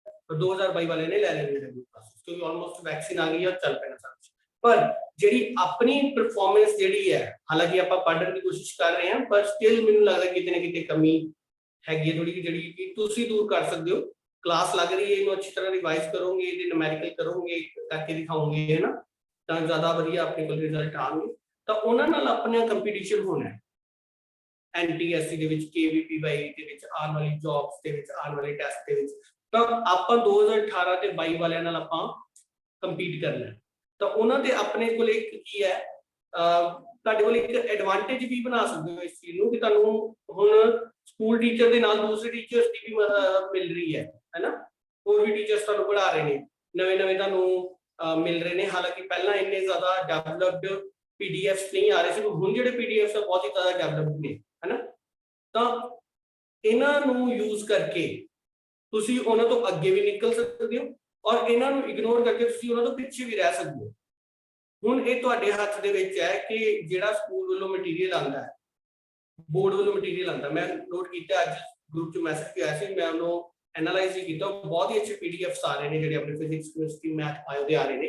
ਪਰ 2022 ਵਾਲੇ ਨੇ ਲੈ ਲੈਣੀ ਰੈਗੂਲਰ ਕਲਾਸਿਸ, ਕਿਉਂਕਿ ਆਲਮੋਸਟ ਵੈਕਸੀਨ ਆ ਗਈ ਹੈ, ਚੱਲ ਪੈਣਾ ਸਾਰਾ। ਪਰ ਜਿਹੜੀ ਆਪਣੀ ਪਰਫਾਰਮੈਂਸ ਜਿਹੜੀ ਹੈ, ਹਾਲਾਂਕਿ ਆਪਾਂ ਪੜ੍ਹਨ ਦੀ ਕੋਸ਼ਿਸ਼ ਕਰ ਰਹੇ ਹਾਂ, ਪਰ ਸਟਿਲ ਮੈਨੂੰ ਲੱਗਦਾ ਕਿਤੇ ਨਾ ਕਿਤੇ ਕਮੀ ਹੈਗੀ ਹੈ ਥੋੜੀ, ਜਿਹੜੀ ਕਿ ਤੁਸੀਂ ਦੂਰ ਕਰ ਸਕਦੇ ਹੋ। ਕਲਾਸ ਲੱਗ ਰਹੀ ਹੈ, ਇਹਨੂੰ ਅੱਛੀ ਤਰ੍ਹਾਂ ਰਿਵਾਈਜ਼ ਕਰੋਗੇ, ਇਹਦੇ ਨੂਮੈਰੀਕਲ ਕਰੋਗੇ, ਕਰਕੇ ਦਿਖਾਓਗੇ ਹੈ ਨਾ, ਤਾਂ ਜ਼ਿਆਦਾ ਵਧੀਆ ਆਪਣੇ ਕੋਲ ਰਿਜ਼ਲਟ ਆਉਣਗੇ। ਤਾਂ ਉਹਨਾਂ ਨਾਲ ਆਪਣਾ ਕੰਪੀਟੀਸ਼ਨ ਹੋਣਾ ਹੈ NTSC ਦੇ ਵਿੱਚ, KVPY ਦੇ ਵਿੱਚ, ਆਉਣ ਵਾਲੀ ਜੌਬਸ ਦੇ ਵਿੱਚ, ਆਉਣ ਵਾਲੇ ਟੈਸਟ ਦੇ ਵਿੱਚ। ਤਾਂ ਆਪਾਂ 2018 ਤੇ 22 ਵਾਲਿਆਂ ਨਾਲ ਆਪਾਂ ਕੰਪੀਟ ਕਰਨਾ ਹੈ। ਤਾਂ ਉਹਨਾਂ ਦੇ ਆਪਣੇ ਕੋਲ ਇੱਕ ਕੀ ਹੈ, ਤੁਹਾਡੇ ਕੋਲ ਇੱਕ ਐਡਵਾਂਟੇਜ ਵੀ ਬਣਾ ਸਕਦੇ ਹੋ ਇਸ ਚੀਜ਼ ਨੂੰ, ਕਿ ਤੁਹਾਨੂੰ ਹੁਣ ਸਕੂਲ ਟੀਚਰ ਦੇ ਨਾਲ ਦੂਸਰੇ ਟੀਚਰਸ ਦੀ ਵੀ ਮਿਲ ਰਹੀ ਹੈ ਨਾ, ਹੋਰ ਵੀ ਟੀਚਰਸ ਤੁਹਾਨੂੰ ਪੜ੍ਹਾ ਰਹੇ ਨੇ, ਨਵੇਂ ਤੁਹਾਨੂੰ ਮਿਲ ਰਹੇ ਨੇ। ਹਾਲਾਂਕਿ ਪਹਿਲਾਂ ਇੰਨੇ ਜ਼ਿਆਦਾ ਡਿਵੈਲਪਡ PDFs ਨਹੀਂ ਆ ਰਹੇ ਸੀ, ਹੁਣ ਜਿਹੜੇ PDFs ਆ ਬਹੁਤ ਹੀ ਜ਼ਿਆਦਾ ਡਿਵੈਲਪਡ ਨੇ ਹੈ ਨਾ। ਤਾਂ ਇਹਨਾਂ ਨੂੰ ਯੂਜ਼ ਕਰਕੇ ਤੁਸੀਂ ਉਹਨਾਂ ਤੋਂ ਅੱਗੇ ਵੀ ਨਿਕਲ ਸਕਦੇ ਹੋ, ਔਰ ਇਹਨਾਂ ਨੂੰ ਇਗਨੋਰ ਕਰਕੇ ਤੁਸੀਂ ਉਹਨਾਂ ਤੋਂ ਪਿੱਛੇ ਵੀ ਰਹਿ ਸਕਦੇ ਹੋ। ਹੁਣ ਇਹ ਤੁਹਾਡੇ ਹੱਥ ਦੇ ਵਿੱਚ ਹੈ ਕਿ ਜਿਹੜਾ ਸਕੂਲ ਵੱਲੋਂ ਮਟੀਰੀਅਲ ਆਉਂਦਾ ਹੈ, ਬੋਰਡ ਵੱਲੋਂ ਮਟੀਰੀਅਲ ਆਉਂਦਾ, ਮੈਂ ਨੋਟ ਕੀਤਾ ਅੱਜ ਗਰੁੱਪ 'ਚ ਮੈਸੇਜ ਵੀ ਆਇਆ ਸੀ, ਮੈਂ ਉਹਨੂੰ ਐਨਾਲਾਈਜ਼ ਵੀ ਕੀਤਾ, ਬਹੁਤ ਹੀ ਅੱਛੇ PDFs ਆ ਰਹੇ ਨੇ ਜਿਹੜੇ ਆਪਣੇ ਫਿਜ਼ਿਕਸ, ਕੈਮਿਸਟਰੀ, ਮੈਥ, ਬਾਇਓ ਦੇ ਆ ਰਹੇ ਨੇ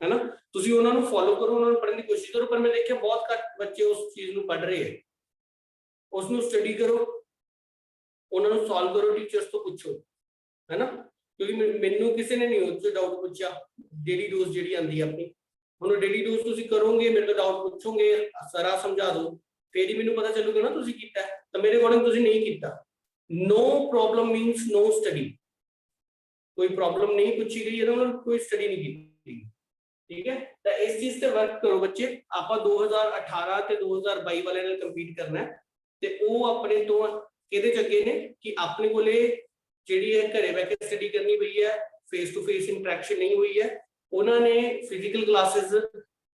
ਹੈ ਨਾ। ਤੁਸੀਂ ਉਹਨਾਂ ਨੂੰ ਫੋਲੋ ਕਰੋ, ਉਹਨਾਂ ਨੂੰ ਪੜ੍ਹਨ ਦੀ ਕੋਸ਼ਿਸ਼ ਕਰੋ। ਪਰ ਮੈਂ ਦੇਖਿਆ ਬਹੁਤ ਘੱਟ ਬੱਚੇ ਉਸ ਚੀਜ਼ ਨੂੰ ਪੜ੍ਹ ਰਹੇ ਹੈ। ਉਸ ਨੂੰ ਸਟੱਡੀ ਕਰੋ, ਉਹਨਾਂ ਨੂੰ ਸੋਲਵ ਕਰੋ, ਟੀਚਰਸ ਤੋਂ ਪੁੱਛੋ ਹੈ ਨਾ, ਕਿਉਂਕਿ ਮੈਨੂੰ ਕਿਸੇ ਨੇ ਨਹੀਂ ਉਸ 'ਚ ਡਾਊਟ ਪੁੱਛਿਆ। ਡੇਲੀ ਡੋਜ਼ ਜਿਹੜੀ ਆਉਂਦੀ ਹੈ ਆਪਣੀ, ਹੁਣ ਡੇਲੀ ਡੋਜ਼ ਤੁਸੀਂ ਕਰੋਗੇ, ਮੇਰੇ ਤੋਂ ਡਾਊਟ ਪੁੱਛੋਗੇ, ਸਾਰਾ ਸਮਝਾ ਦੋ, ਫਿਰ ਹੀ ਮੈਨੂੰ ਪਤਾ ਚੱਲੂਗਾ ਨਾ ਤੁਸੀਂ ਕੀਤਾ। ਤਾਂ ਮੇਰੇ ਅਕੋਰਡਿੰਗ ਤੁਸੀਂ ਨਹੀਂ ਕੀਤਾ। ਨੋ ਪ੍ਰੋਬਲਮ ਮੀਨਸ ਨੋ ਸਟੱਡੀ। ਕੋਈ ਪ੍ਰੋਬਲਮ ਨਹੀਂ ਪੁੱਛੀ ਗਈ ਇਹਦਾ ਮਤਲਬ ਕੋਈ ਸਟੱਡੀ ਨਹੀਂ ਕੀਤੀ, ਠੀਕ ਹੈ। ਤਾਂ ਇਸ ਚੀਜ਼ ਤੇ ਵਰਕ ਕਰੋ ਬੱਚੇ। ਆਪਾਂ 2018 ਤੇ 2022 ਵਾਲਿਆਂ ਨਾਲ ਕੰਪੀਟ ਕਰਨਾ ਹੈ, ਤੇ ਉਹ ਆਪਣੇ ਤੋਂ ਕਿਹਦੇ ਚ ਅੱਗੇ ਨੇ ਕਿ ਆਪਣੇ ਕੋਲੇ ਜਿਹੜੀ ਹੈ ਘਰੇ ਬੈ ਕੇ ਸਟੱਡੀ ਕਰਨੀ ਪਈ ਹੈ, ਫੇਸ ਟੂ ਫੇਸ ਇੰਟਰੈਕਸ਼ਨ ਨਹੀਂ ਹੋਈ ਹੈ, ਉਹਨਾਂ ਨੇ ਫਿਜ਼ੀਕਲ ਕਲਾਸਿਸ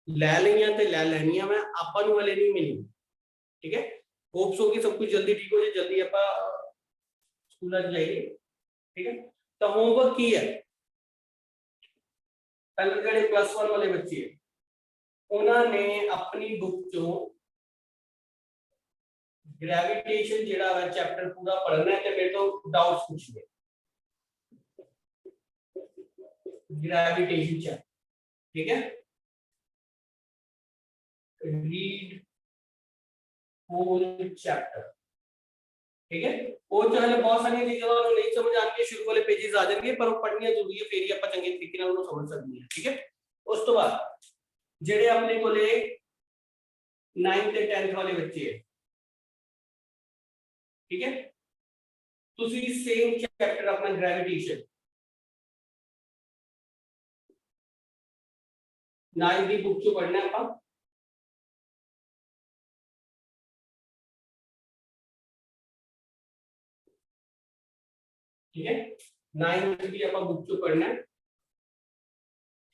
ਲੈ ਲਈਆਂ ਤੇ ਲੈ ਲੈਣੀਆਂ, ਮੈਂ ਆਪਾਂ ਨੂੰ ਹਲੇ ਨਹੀਂ ਮਿਲੀ, ਠੀਕ ਹੈ। ਹੋਪਸ ਹੋ ਕਿ ਸਭ ਕੁਝ ਜਲਦੀ ਠੀਕ ਹੋ ਜਾਏ, ਜਲਦੀ ਆਪਾਂ ਸਕੂਲਾਂ 'ਚ ਜਾਈਏ, ਠੀਕ ਹੈ। ਤਾਂ ਹੋਮਵਰਕ ਕੀ ਹੈ, ਪਹਿਲੇ ਜਿਹੜੇ +1 ਵਾਲੇ ਬੱਚੇ ਉਹਨਾਂ ਨੇ ਆਪਣੀ ਬੁੱਕ ਚੋਂ ਗ੍ਰੈਵਿਟੇਸ਼ਨ ਜਿਹੜਾ ਹੈ ਚੈਪਟਰ ਪੂਰਾ ਪੜ੍ਹਨਾ ਹੈ, ਤੇ ਮੇਰੇ ਤੋਂ ਡਾਊਟਸ ਪੁੱਛਣੇ ग्रेविटेशन चैप्टर, ठीक है। रीड होल चैप्टर, ठीक है। और चाहे बहुत सारी चीजें नहीं समझ आएंगी, शुरू वाले पेजेस आ जाएंगे, पर पढ़नी जरूरी है, फिर ही आप चंगे तरीके नाल समझ सकते हैं, ठीक है। उस तो बाद जेडे अपने कोले 9th ਤੇ 10th वाले बच्चे है, ठीक है, तुसी सेम चैप्टर अपना ग्रेविटेशन 9th ਦੀ बुक चो पढ़ना है आप, ठीक है। 9th की आप बुक चो पढ़ना है।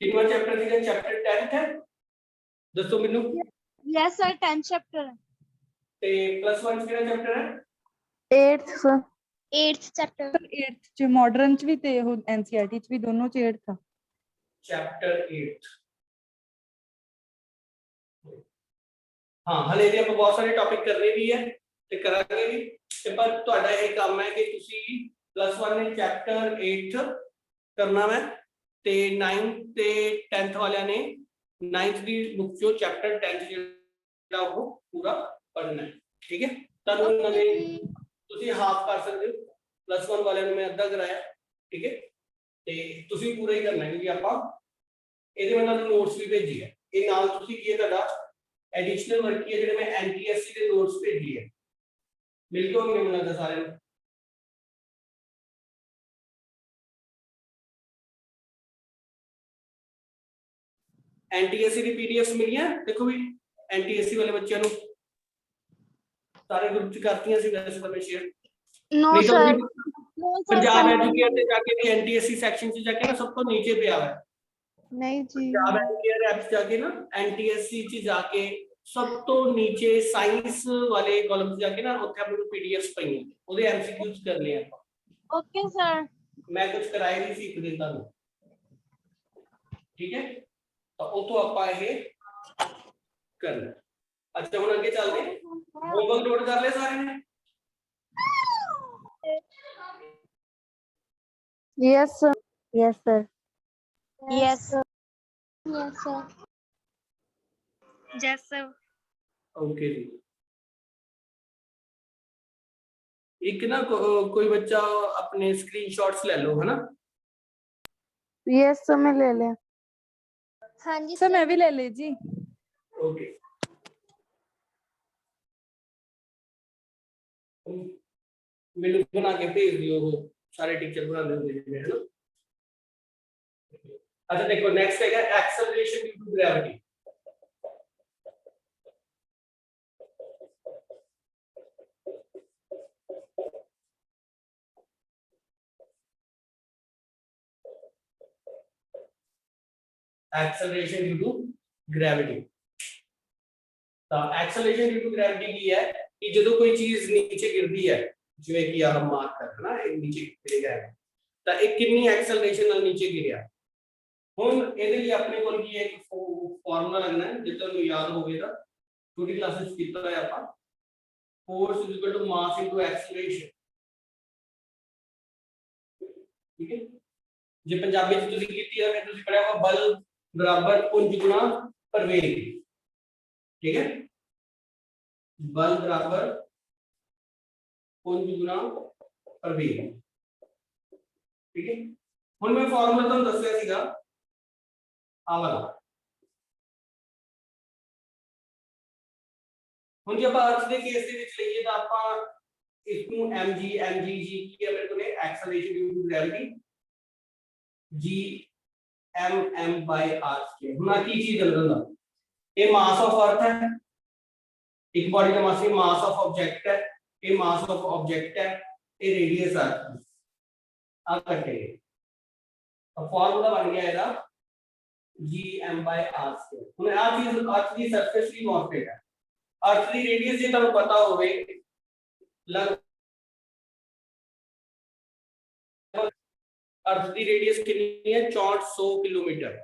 कितना चैप्टर है? चैप्टर 10th है, दसो मेनू। यस सर 10th चैप्टर है। ते +1 किहड़ा चैप्टर है? 8th sir. 8th chapter. 8th ਚ ਮਾਡਰਨ ਚ ਵੀ ਤੇ ਉਹ NCERT ਚ ਵੀ ਦੋਨੋਂ ਚ 8th ਆ। चैप्टर 8। हाँ, हले भी आप बहुत सारे टॉपिक करने भी है, ਤੇ ਕਰਾਂਗੇ ਵੀ ਤੇ ਪਰ ਤੁਹਾਡਾ ਇਹ ਕੰਮ ਹੈ ਕਿ ਤੁਸੀਂ +1 ਨੇ ਚੈਪਟਰ 8 ਕਰਨਾ ਹੈ ਤੇ 9th ਤੇ 10th ਵਾਲਿਆਂ ਨੇ 9th ਦੀ ਬੁੱਕ ਚੋਂ ਚੈਪਟਰ 10 ਜਿਹੜਾ ਉਹ ਪੂਰਾ ਪੜ੍ਹਨਾ ਹੈ। ਠੀਕ ਹੈ, ਤੁਹਾਨੂੰ ਇਹਨਾਂ ਦੇ ਤੁਸੀਂ ਹਾਫ ਕਰ ਸਕਦੇ ਹੋ, +1 ਵਾਲਿਆਂ ਨੂੰ ਮੈਂ ਅੱਧਾ ਕਰਾਇਆ। ਠੀਕ ਹੈ, ਤੇ ਤੁਸੀਂ ਪੂਰਾ ਹੀ ਕਰਨਾ ਹੈ ਕਿਉਂਕਿ ਆਪਾਂ ਇਹਦੇ ਮੈਂ ਤੁਹਾਨੂੰ ਨੋਟਸ ਵੀ ਭੇਜੀ ਹੈ। ਇਹ ਨਾਲ ਤੁਸੀਂ ਕੀ ਹੈ ਤੁਹਾਡਾ ਐਡੀਸ਼ਨਲ ਵਰਕ ਕੀ ਹੈ ਜਿਹੜੇ ਮੈਂ NTSC ਦੇ ਨੋਟਸ ਭੇਜੀ ਹੈ, ਮਿਲ ਕੇ ਹੋਣਗੇ ਮੈਨੂੰ ਲੱਗਦਾ ਸਾਰਿਆਂ ਨੂੰ। NTSC ਦੀ PDFs ਮਿਲੀਆਂ ਦੇਖੋ ਵੀ, NTSC ਵਾਲੇ ਬੱਚਿਆਂ ਨੂੰ ਸਾਰੇ ਗਰੁੱਪ ਚ ਕਰਤੀਆਂ ਸੀ ਵੈਸੇ ਤਾਂ ਮੈਂ ਸ਼ੇਅਰ। No ਨਹੀਂ ਤਾਂ sir. ਉਹਦੀ No sir. ਪੰਜਾਬ ਐਜੂਕੇਅਰ ਤੇ ਜਾ ਕੇ ਵੀ NTSC ਸੈਕਸ਼ਨ ਚ ਜਾ ਕੇ ਨਾ ਸਭ ਤੋਂ ਨੀਚੇ ਪਿਆ ਹੈ। ਨਹੀਂ ਜੀ ਪੰਜਾਬ ਐਜੂਕੇਅਰ ਐਪ ਚ ਜਾ ਕੇ ਨਾ NTSC ਚ ਜਾ ਕੇ ਸਭ ਤੋਂ ਨੀਚੇ ਸਾਇੰਸ ਵਾਲੇ ਕਾਲਮ ਚ ਜਾ ਕੇ ਨਾ ਉੱਥੇ ਆਪਾਂ ਨੂੰ PDFs ਪਈਆਂ, ਉਹਦੇ MCQs ਕਰਨੇ ਆ ਆਪਾਂ। Okay sir. ਮੈਂ ਕੁਝ ਕਰਾਇਆ ਨਹੀਂ ਸੀ ਇੱਕ ਦਿਨ ਤੁਹਾਨੂੰ। ਠੀਕ ਹੈ, ਤਾਂ ਉਤੋਂ ਆਪਾਂ ਇਹ ਕਰਨਾ। ਅੱਛਾ ਹੁਣ ਅੱਗੇ ਚੱਲਦੇ ਹਾਂ। ਹੋਮਵਰਕ ਨੋਟ ਕਰ ਲਿਆ ਸਾਰਿਆਂ ਨੇ? Yes sir yes sir Yes. Yes sir. Yes sir. Okay ਜੀ। ਇੱਕ ਨਾ ਕੋਈ ਬੱਚਾ ਆਪਣੇ ਸਕਰੀਨਸ਼ਾਟਸ ਲੈ ਲਓ, ਹਨਾ? ਯੈਸ ਸਰ ਮੈਂ ਲੈ ਲਿਆ ਹਾਂਜੀ ਸਰ, ਮੈਂ ਵੀ ਲੈ ਲਈ ਜੀ। ਓਕੇ, ਮੈਨੂੰ ਬਣਾ ਕੇ ਭੇਜ ਦਿਓ, ਉਹ ਸਾਰੇ ਟੀਚਰ ਬਣਾਉਂਦੇ ਹੁੰਦੇ ਜਿਵੇਂ, ਹਨਾ? अच्छा देखो नेक्स्ट है acceleration due to gravity. Acceleration due to gravity. तो एक्सेलरेशन ड्यू टू ग्रेविटी की है कि जो कोई चीज नीचे गिरती है, जिवें कि हम मार्क करना है नीचे गिर गया है, तो एक कितनी एक्सेलरेशन नाल नीचे गिरया। ਹੁਣ ਇਹਦੇ ਲਈ ਆਪਣੇ ਕੋਲ ਕੀ ਹੈ, ਇੱਕ ਫਾਰਮੂਲਾ ਲੱਗਣਾ ਹੈ, ਜੇ ਤੁਹਾਨੂੰ ਯਾਦ ਹੋਵੇਗਾ ਛੋਟੀ ਕਲਾਸਿਸ ਕੀਤਾ ਹੋਇਆ ਆਪਾਂ, force is equal to mass into acceleration. ਠੀਕ ਹੈ, ਜੇ ਪੰਜਾਬੀ ਚ ਤੁਸੀਂ ਕੀਤੀ ਹੈ ਫਿਰ ਤੁਸੀਂ ਪੜਿਆ ਹੋਗਾ ਬਲ ਬਰਾਬਰ ਪੁੰਜ ਗੁਣਾ ਪ੍ਰਵੇਗ। ਠੀਕ ਹੈ, ਬਲ ਬਰਾਬਰ ਪੁੰਜ ਗੁਣਾ ਪ੍ਰਵੇਗ। ਠੀਕ ਹੈ, ਹੁਣ ਮੈਂ ਫਾਰਮੂਲਾ ਤੁਹਾਨੂੰ ਦੱਸਿਆ ਸੀਗਾ आवाला। ਹੁਣ ਜੇ ਆਪਾਂ ਅਰਥ ਦੇ ਕੇਸ ਦੇ ਵਿੱਚ ਲਈਏ ਤਾਂ ਆਪਾਂ ਇਸ ਨੂੰ mg ਕੀ ਹੈ ਮੇਰੇ ਕੋਲ acceleration due to gravity g m by r square. ਹੁਣ ਆ ਕੀ ਚੀਜ਼ ਗੱਲ ਦਾ, ਇਹ ਮਾਸ ਆਫ ਅਰਥ ਹੈ, ਇੱਕ ਬॉडी ਦਾ ਮਾਸ, ਇਹ ਮਾਸ ਆਫ ਆਬਜੈਕਟ ਹੈ, ਇਹ ਮਾਸ ਆਫ ਆਬਜੈਕਟ ਹੈ, ਇਹ ਰੇਡੀਅਸ ਅਰਥ ਆ ਕੱਟੇ। अब फॉर्मूला बन गया ਇਹਦਾ gm by r square। ਹੁਣ ਆ ਚੀਜ਼ ਅਰਥ ਦੀ ਸਰਫੇਸ ਦੀ ਮੋਰਫਿਕ ਹੈ, ਅਰਥ ਦੀ ਰੇਡੀਅਸ ਜੇ ਤੁਹਾਨੂੰ ਪਤਾ ਹੋਵੇ ਅਰਥ ਦੀ ਰੇਡੀਅਸ ਕਿੰਨੀ ਹੈ 6400 ਕਿਲੋਮੀਟਰ।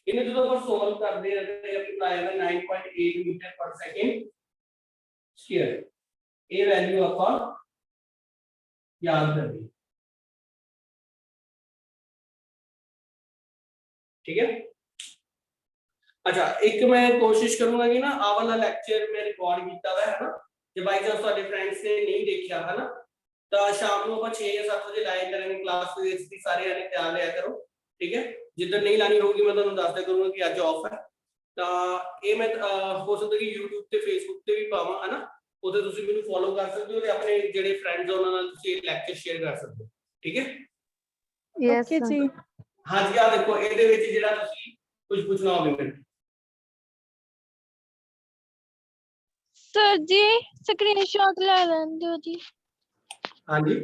ਇਹਨੂੰ ਜਦੋਂ ਆਪਾਂ ਸੋਲਵ ਕਰਦੇ ਹਾਂ ਤੇ ਆਪਣਾ ਆਏਗਾ 9.8 ਮੀਟਰ ਪਰ ਸੈਕਿੰਡ ਸਕੁਅਰ। ਇਹ ਵੈਲਿਊ ਆਪਾਂ ਯਾਦ ਕਰਨੀ। ठीक है, अच्छा एक मैं कोशिश करूंगा कि ना आ वाला लेक्चर मैं रिकॉर्ड किया हुआ है ना, जे बाई चांस ਤੁਹਾਡੇ फ्रेंड्स ने नहीं देखा है ना, ਤਾਂ ਸ਼ਾਮ ਨੂੰ ਆਪਾਂ 6 ਜਾਂ 7 ਵਜੇ ਲਾਇਆ ਕਰਾਂਗੇ ਕਲਾਸ ਦੇ ਵਿੱਚ ਦੀ, ਸਾਰੇ ਆਨੇ ਤਿਆਰ ਲਿਆ ਕਰੋ। ਠੀਕ ਹੈ, ਜਿੱਦਾਂ ਨਹੀਂ ਲਾਣੀ ਹੋਊਗੀ ਮੈਂ ਤੁਹਾਨੂੰ ਦੱਸ ਦਿਆ ਕਰੂੰਗਾ ਕਿ ਅੱਜ ਆਫ ਹੈ। ਤਾਂ ਇਹ ਮੈਂ ਹੋ ਸਕਦਾ ਕਿ YouTube ਤੇ Facebook ਤੇ ਵੀ ਪਾਵਾਂ, ਹੈ ਨਾ? ਉਹਦੇ ਤੁਸੀਂ ਮੈਨੂੰ ਫੋਲੋ ਕਰ ਸਕਦੇ ਹੋ ਤੇ ਆਪਣੇ ਜਿਹੜੇ ਫਰੈਂਡਸ ਉਹਨਾਂ ਨਾਲ ਤੁਸੀਂ ਇਹ ਲੈਕਚਰ ਸ਼ੇਅਰ ਕਰ ਸਕਦੇ ਹੋ। ਠੀਕ ਹੈ, ਯੈਸ ਜੀ। ਹਾਂਜੀ ਆ ਦੇਖੋ ਇਹਦੇ ਵਿੱਚ ਜਿਹੜਾ ਤੁਸੀਂ ਕੁਝ ਪੁੱਛਣਾ ਹੋਵੇ ਮੈਨੂੰ। ਸਰ ਜੀ ਸਕਰੀਨਸ਼ਾਟ ਲੈ ਲੈਂਦੇ ਹੋ ਜੀ, ਹਾਂਜੀ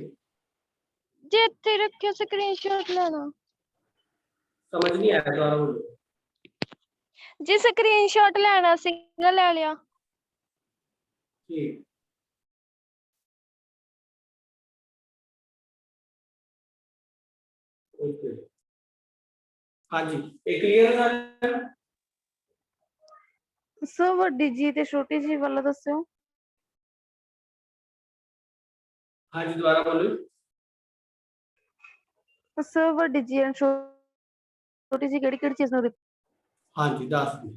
ਜੇ ਇੱਥੇ ਰੱਖਿਓ ਸਕਰੀਨਸ਼ਾਟ ਲੈਣਾ ਸਮਝ ਨਹੀਂ ਆਇਆ ਦੁਬਾਰਾ ਬੋਲੋ। ਜੀ ਸਕਰੀਨਸ਼ਾਟ ਲੈਣਾ ਸੀਗਾ, ਲੈ ਲਿਆ। ਠੀਕ ਓਕੇ, ਹਾਂਜੀ ਇਹ ਕਲੀਅਰ ਹੈ? ਸਰ ਵੱਡੀ ਜੀ ਤੇ ਛੋਟੀ ਜੀ ਵਾਲਾ ਦੱਸਿਓ। हाँ जी दोबारा बोलो। ਸਰ ਵੱਡੀ ਜੀ ਐਂਡ ਛੋਟੀ ਜੀ ਕਿਹੜੀ ਚੀਜ਼ ਨੂੰ हाँ जी दस दी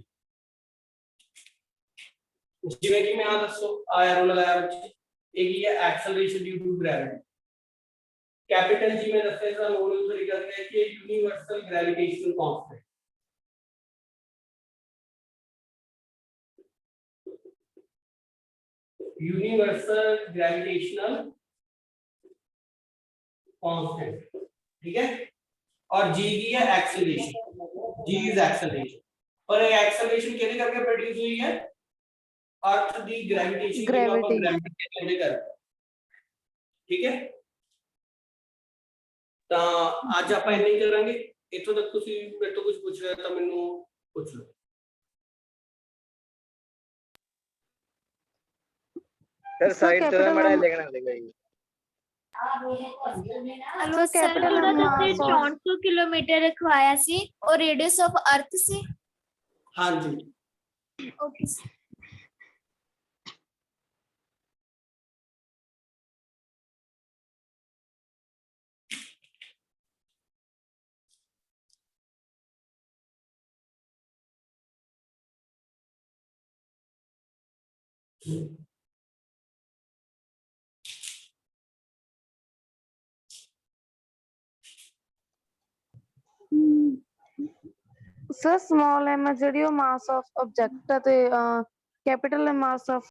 जिवें कि मैं दसो एरो लगाया बच्चे एक ही है acceleration due to gravity capital G में दसते हैं नॉर्मल तरीका है कि universal gravitational constant universal gravitational constant ठीक है और जी की है एक्सेलरेशन जी इज एक्सेलरेशन और ये एक्सेलरेशन कैसे करके प्रोड्यूस हुई है अर्थ दी ग्रेविटेशन की ਆਪਾਂ Gravity। ग्रेविटी के कहते कर ठीक है ਤਾਂ ਅੱਜ ਆਪਾਂ ਇੰਨਾ ਹੀ ਕਰਾਂਗੇ ਇੱਥੋਂ ਤੱਕ ਤੁਸੀਂ ਮੇਰੇ ਤੋਂ ਕੁਝ ਪੁੱਛ ਰਹੇ ਤਾਂ ਮੈਨੂੰ ਪੁੱਛ ਲਓ सर Sir, साइड तो capital बड़ा am- लिखना देगा ये ਹੈਲੋ Sir, ਸਰ capital ਜਿਹੜਾ mass ਤੁਸੀਂ of- 64 ਕਿਲੋਮੀਟਰ ਰਖਵਾਇਆ ਸੀ ਉਹ ਰੇਡੀਅਸ ਆਫ ਅਰਥ ਸੀ ਹਾਂਜੀ ਓਕੇ ਸਰ ਸਮਾਲ m ਜਿਹੜੀ ਉਹ ਮਾਸ ਆਫ ਆਬਜੈਕਟ ਤੇ ਕੈਪੀਟਲ ਮਾਸ ਆਫ